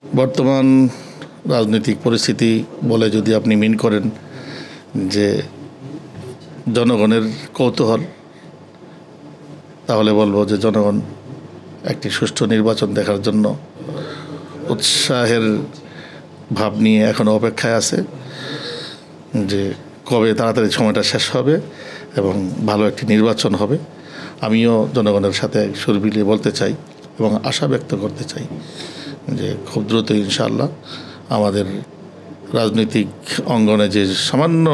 বর্তমান রাজনৈতিক পরিস্থিতি বলে যদি আপনি মিন করেন যে জনগণের কৌতূহল, তাহলে বলবো যে জনগণ একটি সুষ্ঠু নির্বাচন দেখার জন্য উৎসাহের ভাব নিয়ে এখনো অপেক্ষায় আছে যে কবে তাড়াতাড়ি সময়টা শেষ হবে এবং ভালো একটি নির্বাচন হবে। আমিও জনগণের সাথে সুর মিলিয়ে বলতে চাই এবং আশা ব্যক্ত করতে চাই যে খুব দ্রুত ইনশাআল্লাহ আমাদের রাজনৈতিক অঙ্গনে যে সামান্য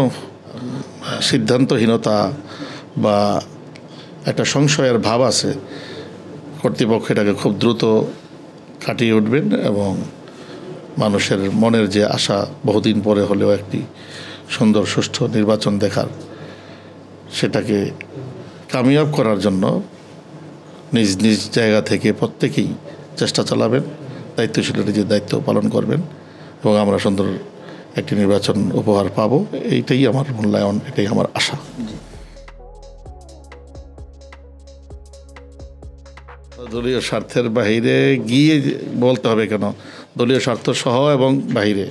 সিদ্ধান্তহীনতা বা একটা সংশয়ের ভাব আছে, কর্তৃপক্ষ এটাকে খুব দ্রুত কাটিয়ে উঠবেন এবং মানুষের মনের যে আশা বহুদিন পরে হলেও একটি সুন্দর সুষ্ঠু নির্বাচন দেখার, সেটাকে কামিয়াব করার জন্য নিজ নিজ জায়গা থেকে প্রত্যেকেই চেষ্টা চালাবেন, দায়িত্বশীল নিজের দায়িত্ব পালন করবেন এবং আমরা সুন্দর একটি নির্বাচন উপহার পাবো। এইটাই আমার মূল্যায়ন, এটাই আমার আশা। দলীয় স্বার্থের বাহিরে গিয়ে বলতে হবে কেন, দলীয় স্বার্থ সহ এবং বাহিরে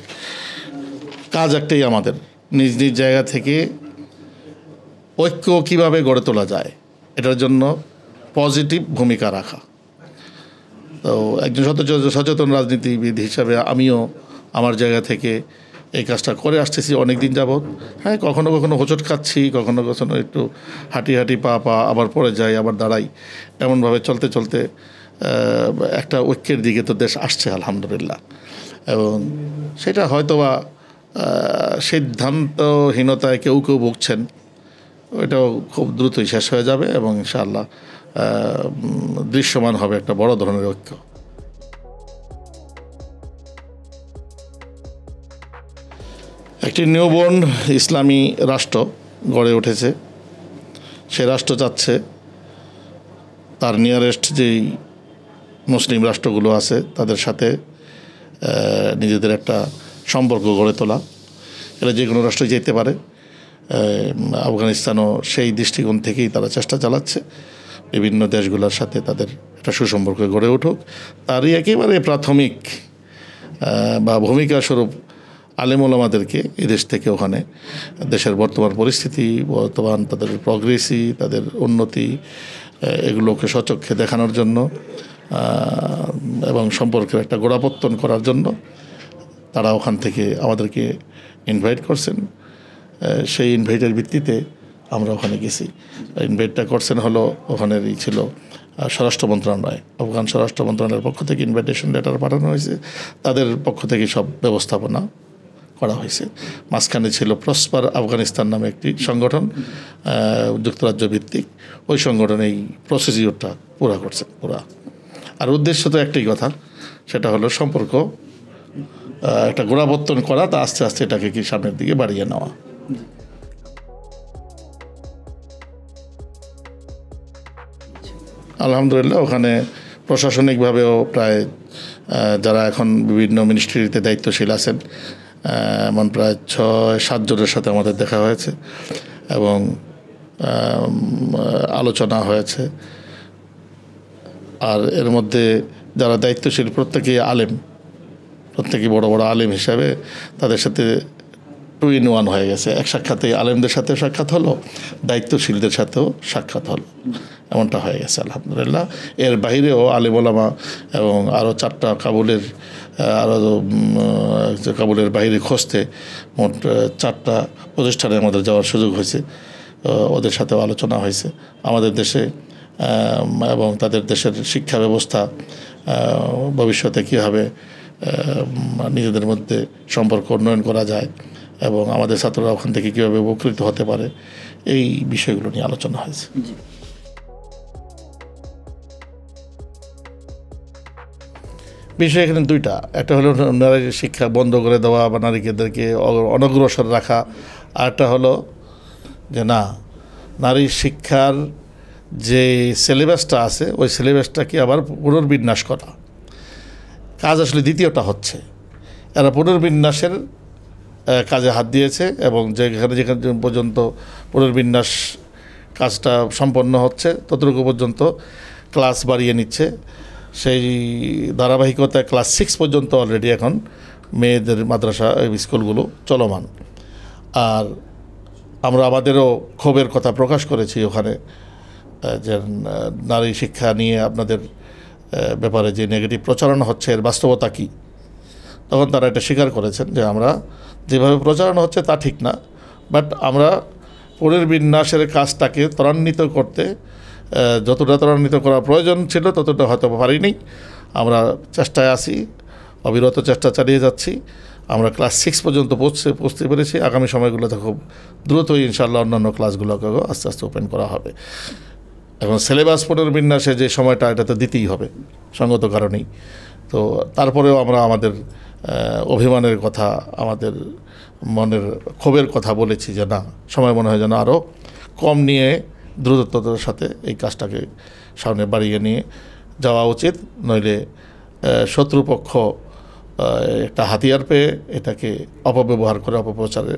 কাজ একটাই, আমাদের নিজ নিজ জায়গা থেকে ঐক্য কিভাবে গড়ে তোলা যায় এটার জন্য পজিটিভ ভূমিকা রাখা। তো একজন সচেতন রাজনীতিবিদ হিসাবে আমিও আমার জায়গা থেকে এই কাজটা করে আসতেছি অনেক দিন যাবৎ। হ্যাঁ, কখনো কখনো হোঁচট খাচ্ছি, কখনো কখনো একটু হাঁটি পা আবার পড়ে যাই, আবার দাঁড়াই। এমনভাবে চলতে চলতে একটা ঐক্যের দিকে তো দেশ আসছে আলহামদুলিল্লাহ। এবং সেটা হয়তোবা সিদ্ধান্তহীনতায় কেউ ভুগছেন, ওইটাও খুব দ্রুতই শেষ হয়ে যাবে এবং ইনশাআল্লাহ দৃশ্যমান হবে একটা বড় ধরনের ঐক্য। একটি নিউবর্ন ইসলামী রাষ্ট্র গড়ে উঠেছে। সে রাষ্ট্র চাচ্ছে তার নিয়ারেস্ট যেই মুসলিম রাষ্ট্রগুলো আছে তাদের সাথে নিজেদের একটা সম্পর্ক গড়ে তোলা। এটা যে কোনো রাষ্ট্রে যেতে পারে। আফগানিস্তানও সেই দৃষ্টিকোণ থেকেই তারা চেষ্টা চালাচ্ছে বিভিন্ন দেশগুলোর সাথে তাদের একটা সুসম্পর্ক গড়ে উঠুক। তারই একেবারে প্রাথমিক বা ভূমিকা স্বরূপ আলেম ওলামাদেরকে এদেশ থেকে ওখানে দেশের বর্তমান পরিস্থিতি, বর্তমান তাদের প্রগ্রেসি, তাদের উন্নতি, এগুলোকে সচক্ষে দেখানোর জন্য এবং সম্পর্কের একটা গোড়াপত্তন করার জন্য তারা ওখান থেকে আমাদেরকে ইনভাইট করছেন। সেই ইনভাইটের ভিত্তিতে আমরা ওখানে গেছি। ইনভাইটটা করছেন হলো ওখানেরই ছিল স্বরাষ্ট্র মন্ত্রণালয়, আফগান স্বরাষ্ট্র মন্ত্রণালয়ের পক্ষ থেকে ইনভাইটেশন লেটার পাঠানো হয়েছে, তাদের পক্ষ থেকে সব ব্যবস্থাপনা করা হয়েছে। মাঝখানে ছিল প্রসপার আফগানিস্তান নামে একটি সংগঠন, যুক্তরাজ্য ভিত্তিক। ওই সংগঠন এই প্রসিডিওরটা পুরা করছে পুরা। আর উদ্দেশ্য তো একটাই কথা, সেটা হলো সম্পর্ক একটা গোড়াপত্তন করা, তা আস্তে আস্তে এটাকে কি সামনের দিকে বাড়িয়ে নেওয়া। আলহামদুলিল্লাহ ওখানে প্রশাসনিকভাবেও প্রায় যারা এখন বিভিন্ন মিনিস্ট্রিতে দায়িত্বশীল আছেন এমন প্রায় 6-7 জনের সাথে আমাদের দেখা হয়েছে এবং আলোচনা হয়েছে। আর এর মধ্যে যারা দায়িত্বশীল প্রত্যেকেই আলেম, প্রত্যেকেই বড় বড় আলেম হিসাবে তাদের সাথে 2 in 1 হয়ে গেছে। এক সাক্ষাতে আলেমদের সাথেও সাক্ষাৎ হলো, দায়িত্বশীলদের সাথেও সাক্ষাৎ হলো, এমনটা হয়ে গেছে আলহামদুলিল্লাহ। এর বাইরেও আলেম ওলামা এবং আরও 4টা কাবুলের বাইরে খুঁজতে মোট 4টা প্রতিষ্ঠানে আমাদের যাওয়ার সুযোগ হয়েছে। ওদের সাথেও আলোচনা হয়েছে আমাদের দেশে এবং তাদের দেশের শিক্ষা ব্যবস্থা ভবিষ্যতে কীভাবে নিজেদের মধ্যে সম্পর্ক উন্নয়ন করা যায় এবং আমাদের ছাত্ররা ওখান থেকে কীভাবে উপকৃত হতে পারে, এই বিষয়গুলো নিয়ে আলোচনা হয়েছে। বিষয় এখানে 2টা। একটা হলো নারী শিক্ষা বন্ধ করে দেওয়া বা নারীদেরকে অনগ্রসর রাখা, আর একটা হলো যে না, নারী শিক্ষার যে সিলেবাসটা আছে ওই সিলেবাসটাকে আবার পুনর্বিন্যাস করা। কাজ আসলে দ্বিতীয়টা হচ্ছে, এরা পুনর্বিন্যাসের কাজে হাত দিয়েছে এবং যেখানে পর্যন্ত পুনর্বিন্যাস কাজটা সম্পন্ন হচ্ছে ততটুকু পর্যন্ত ক্লাস বাড়িয়ে নিচ্ছে। সেই ধারাবাহিকতায় ক্লাস 6 পর্যন্ত অলরেডি এখন মেয়েদের মাদ্রাসা স্কুলগুলো চলমান। আর আমরা আমাদেরও ক্ষোভের কথা প্রকাশ করেছি ওখানে, যে নারী শিক্ষা নিয়ে আপনাদের ব্যাপারে যে নেগেটিভ প্রচারণা হচ্ছে এর বাস্তবতা কী। তখন তারা এটা স্বীকার করেছেন যে আমরা যেভাবে প্রচারণা হচ্ছে তা ঠিক না, বাট আমরা পুনর্বিন্যাসের কাজটাকে ত্বরান্বিত করতে যতটা ত্বরান্বিত করা প্রয়োজন ছিল ততটা হয়তো পারিনি। আমরা চেষ্টায় আছি, অবিরত চেষ্টা চালিয়ে যাচ্ছি। আমরা ক্লাস 6 পর্যন্ত পৌঁছতে পেরেছি। আগামী সময়গুলোতে খুব দ্রুতই ইনশাআল্লাহ অন্যান্য ক্লাসগুলোকেও আস্তে আস্তে ওপেন করা হবে। এখন সিলেবাস পুনর্বিন্যাসে যে সময়টা এটা তো দিতেই হবে সঙ্গত কারণেই। তো তারপরেও আমরা আমাদের অভিমানের কথা, আমাদের মনের ক্ষোভের কথা বলেছি যে না, সময় মনে হয় যেন আরও কম নিয়ে দ্রুততার সাথে এই কাজটাকে সামনে বাড়িয়ে নিয়ে যাওয়া উচিত। নইলে শত্রুপক্ষ একটা হাতিয়ার পেয়ে এটাকে অপব্যবহার করে অপপ্রচারে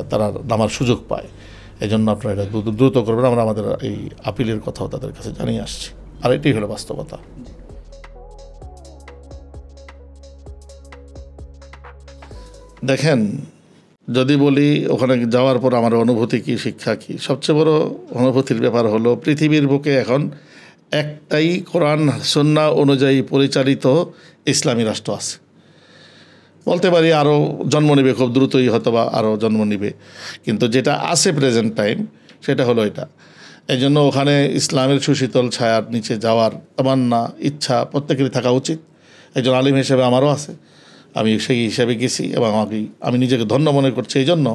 তারা নামার সুযোগ পায়। এই জন্য আপনারা এটা দ্রুত করবেন। আমরা আমাদের এই আপিলের কথাও তাদের কাছে জানিয়ে আসছি। আর এটাই হলো বাস্তবতা। দেখেন, যদি বলি ওখানে যাওয়ার পর আমার অনুভূতি কী, শিক্ষা কী, সবচেয়ে বড় অনুভূতির ব্যাপার হলো পৃথিবীর বুকে এখন একটাই কোরআন সুন্নাহ অনুযায়ী পরিচালিত ইসলামী রাষ্ট্র আছে। বলতে পারি আরও জন্ম নেবে, খুব দ্রুতই হয়তো বা আরও জন্ম নেবে, কিন্তু যেটা আছে প্রেজেন্ট টাইম সেটা হলো এটা। এই জন্য ওখানে ইসলামের সুশীতল ছায়ার নিচে যাওয়ার তামান্না, ইচ্ছা প্রত্যেকেরই থাকা উচিত। একজন আলিম হিসেবে আমারও আছে, আমি সেই হিসাবে গেছি এবং আমি নিজেকে ধন্য মনে করছি এই জন্য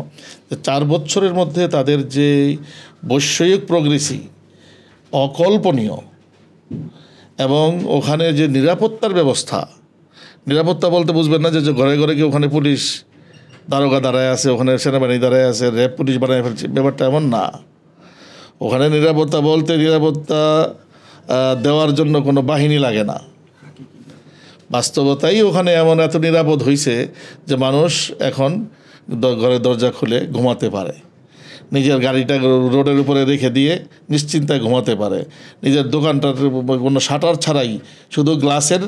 যে 4 বছরের মধ্যে তাদের যে বৈষয়িক প্রোগ্রেসি অকল্পনীয়, এবং ওখানে যে নিরাপত্তার ব্যবস্থা, নিরাপত্তা বলতে বুঝবেন না যে ঘরে ঘরে কি ওখানে পুলিশ দারোগা দাঁড়ায় আছে, ওখানে সেনাবাহিনী দাঁড়ায় আছে, র্যাব পুলিশ বানায় ফেলছে, ব্যাপারটা এমন না। ওখানে নিরাপত্তা বলতে নিরাপত্তা দেওয়ার জন্য কোনো বাহিনী লাগে না। বাস্তবতাই ওখানে এমন এত নিরাপদ হয়েছে যে মানুষ এখন ঘরের দরজা খুলে ঘুমাতে পারে, নিজের গাড়িটা রোডের উপরে রেখে দিয়ে নিশ্চিন্তায় ঘুমাতে পারে, নিজের দোকানটার কোনো শাটার ছাড়াই শুধু গ্লাসের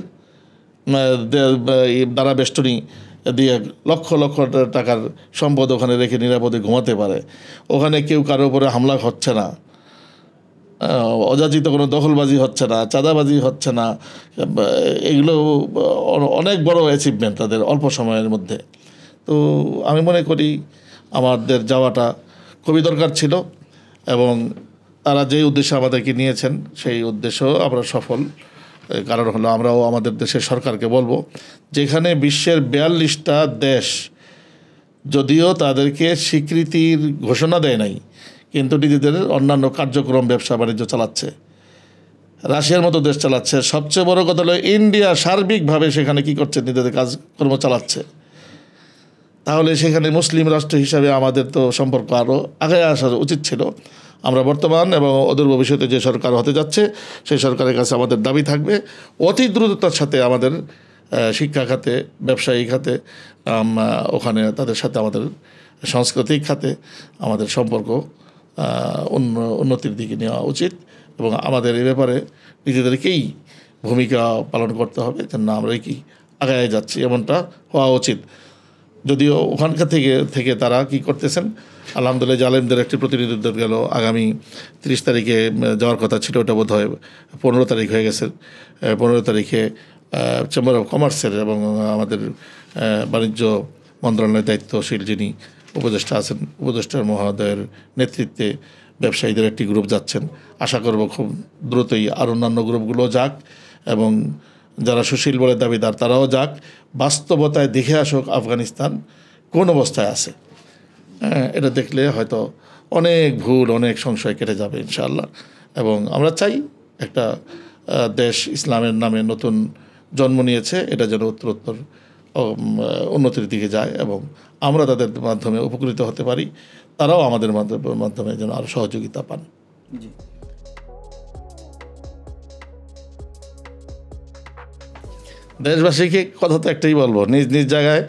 দ্বারা বেষ্টনী দিয়ে লক্ষ লক্ষ টাকার সম্পদ ওখানে রেখে নিরাপদে ঘুমাতে পারে। ওখানে কেউ কারোর উপরে হামলা হচ্ছে না, অযাচিত কোনো দখলবাজি হচ্ছে না, চাঁদাবাজি হচ্ছে না। এগুলো অনেক বড় অ্যাচিভমেন্ট তাদের অল্প সময়ের মধ্যে। তো আমি মনে করি আমাদের যাওয়াটা খুবই দরকার ছিল, এবং তারা যেই উদ্দেশ্যে আমাদেরকে নিয়েছেন সেই উদ্দেশ্যও আমরা সফল। কারণ হলো আমরাও আমাদের দেশের সরকারকে বলবো, যেখানে বিশ্বের 42টা দেশ যদিও তাদেরকে স্বীকৃতির ঘোষণা দেয় নাই, কিন্তু নিজেদের অন্যান্য কার্যক্রম ব্যবসা বাণিজ্য চালাচ্ছে, রাশিয়ার মতো দেশ চালাচ্ছে। সবচেয়ে বড় কথা হলো ইন্ডিয়া সার্বিকভাবে সেখানে কি করছে, নিজেদের কাজকর্ম চালাচ্ছে। তাহলে সেখানে মুসলিম রাষ্ট্র হিসাবে আমাদের তো সম্পর্ক আরও আগে আসা উচিত ছিল। আমরা বর্তমান এবং অদূর ভবিষ্যতে যে সরকার হতে যাচ্ছে সেই সরকারের কাছে আমাদের দাবি থাকবে অতি দ্রুততার সাথে আমাদের শিক্ষা খাতে, ব্যবসায়িক খাতে, ওখানে তাদের সাথে আমাদের সাংস্কৃতিক খাতে আমাদের সম্পর্ক উন্নতির দিকে নেওয়া উচিত, এবং আমাদের এই ব্যাপারে নিজেদেরকেই ভূমিকা পালন করতে হবে যে না, আমরা কি আগায় যাচ্ছি এমনটা হওয়া উচিত। যদিও ওখানকার থেকে তারা কি করতেছেন, আলহামদুলিল্লাহ জালেমদের একটি প্রতিনিধি দল গেল, আগামী 30 তারিখে যাওয়ার কথা ছিল, ওটা বোধ হয় 15 তারিখ হয়ে গেছে। 15 তারিখে চেম্বার অফ কমার্সের এবং আমাদের বাণিজ্য মন্ত্রণালয়ের দায়িত্বশীল যিনি উপদেষ্টা আছেন, উপদেষ্টার মহোদয়ের নেতৃত্বে ব্যবসায়ীদের একটি গ্রুপ যাচ্ছেন। আশা করব খুব দ্রুতই আর অন্যান্য গ্রুপগুলো যাক, এবং যারা সুশীল বলে দাবিদার তারাও যাক, বাস্তবতায় দেখে আসুক আফগানিস্তান কোন অবস্থায় আছে। এটা দেখলে হয়তো অনেক ভুল, অনেক সংশয় কেটে যাবে ইনশাআল্লাহ। এবং আমরা চাই একটা দেশ ইসলামের নামে নতুন জন্ম নিয়েছে, এটা যেন উত্তরোত্তর উন্নতির দিকে যায় এবং আমরা তাদের মাধ্যমে উপকৃত হতে পারি, তারাও আমাদের মাধ্যমে যেন আরও সহযোগিতা পান। দেশবাসীকে কথা তো একটাই বলবো, নিজ নিজ জায়গায়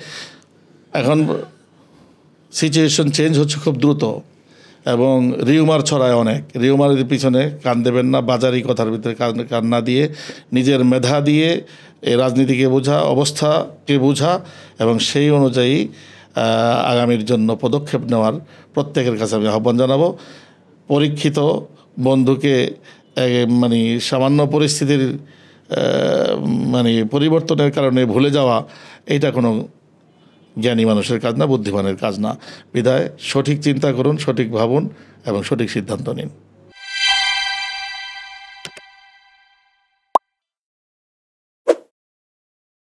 এখন সিচুয়েশন চেঞ্জ হচ্ছে খুব দ্রুত। এবং রিউমার ছড়ায় অনেক। রিউমারের পিছনে কান দেবেন না, বাজারি কথার ভিতরে কান না দিয়ে নিজের মেধা দিয়ে এই রাজনীতিকে বোঝা, অবস্থাকে বোঝা এবং সেই অনুযায়ী আগামীর জন্য পদক্ষেপ নেওয়ার প্রত্যেকের কাছে আমি আহ্বান জানাবো। পরীক্ষিত বন্ধুকে মানে সামান্য পরিস্থিতির মানে পরিবর্তনের কারণে ভুলে যাওয়া, এটা কোনো জ্ঞানী মানুষের কাজ না, বুদ্ধিমানের কাজ না। বিধায় সঠিক চিন্তা করুন, সঠিক ভাবুন এবং সঠিক সিদ্ধান্ত নিন।